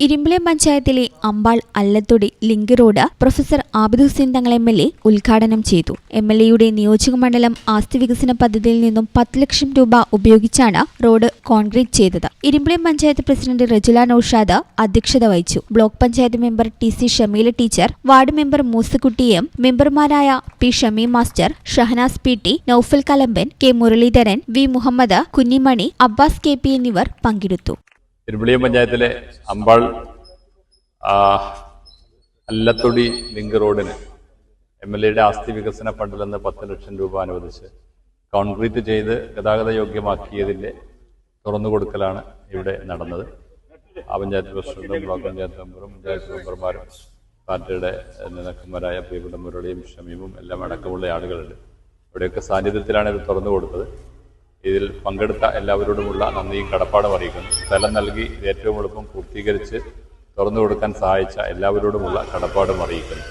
ഇരിമ്പിളിയം പഞ്ചായത്തിലെ Ambal Allathodi link road professor Abid Hussain Thangal MLA ഉദ്ഘാടനം ചെയ്തു. MLAയുടെ നിയോജകമണ്ഡലം ആസ്തി വികസന പദ്ധതിയിൽ നിന്നും 10 ലക്ഷം രൂപ ഉപയോഗിച്ചാണ് റോഡ് കോൺക്രീറ്റ് ചെയ്തത്. ഇരിമ്പിളിയം പഞ്ചായത്ത് പ്രസിഡന്റ് റജുല നൌഷാദ് അധ്യക്ഷത വഹിച്ചു. Block panchayat member TC Shameela teacher, ward member Moosakutty M, മെമ്പർമാരായ P Shameem master, Shahanas PT, Noufal Kalamban, K Muraleedharan, V Muhammad, Kunhimani, Abbas KP എന്നിവർ പങ്കെടുത്തു. ഇരിമ്പിളിയം പഞ്ചായത്തിലെ അമ്പാൾ അല്ലത്തൊടി ലിങ്ക് റോഡിന് MLAയുടെ ആസ്തി വികസന ഫണ്ടിൽ നിന്ന് 10 ലക്ഷം രൂപ അനുവദിച്ച് കോൺക്രീറ്റ് ചെയ്ത് ഗതാഗത യോഗ്യമാക്കിയതിൻ്റെ തുറന്നുകൊടുക്കലാണ് ഇവിടെ നടന്നത്. ആ പഞ്ചായത്ത് പ്രസിഡന്റും ബ്ലോക്ക് പഞ്ചായത്ത് മെമ്പറും പഞ്ചായത്ത് മെമ്പർമാരും പാർട്ടിയുടെ നേതാക്കന്മാരായ പ്രിയപ്പെട്ട മുരളിയും ഷമീമും എല്ലാം അടക്കമുള്ള ആളുകളുണ്ട്. ഇവിടെയൊക്കെ സാന്നിധ്യത്തിലാണ് ഇത് തുറന്നു കൊടുത്തത്. ഇതിൽ പങ്കെടുത്ത എല്ലാവരോടുമുള്ള നന്ദിയും കടപ്പാടും അറിയിക്കുന്നു. സ്ഥലം നൽകി ഇത് ഏറ്റവും എളുപ്പം പൂർത്തീകരിച്ച് തുറന്നു കൊടുക്കാൻ സഹായിച്ച എല്ലാവരോടുമുള്ള കടപ്പാടും അറിയിക്കുന്നു.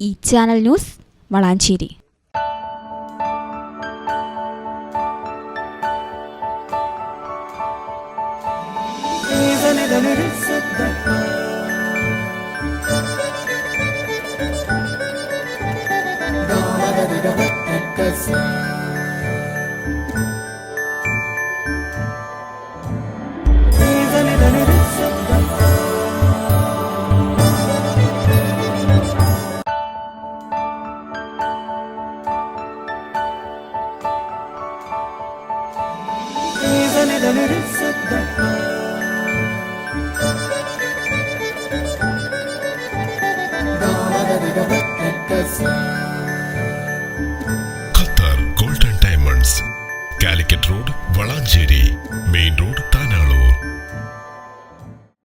ഈ ചാനൽ ന്യൂസ് വളാഞ്ചേരി. Yes.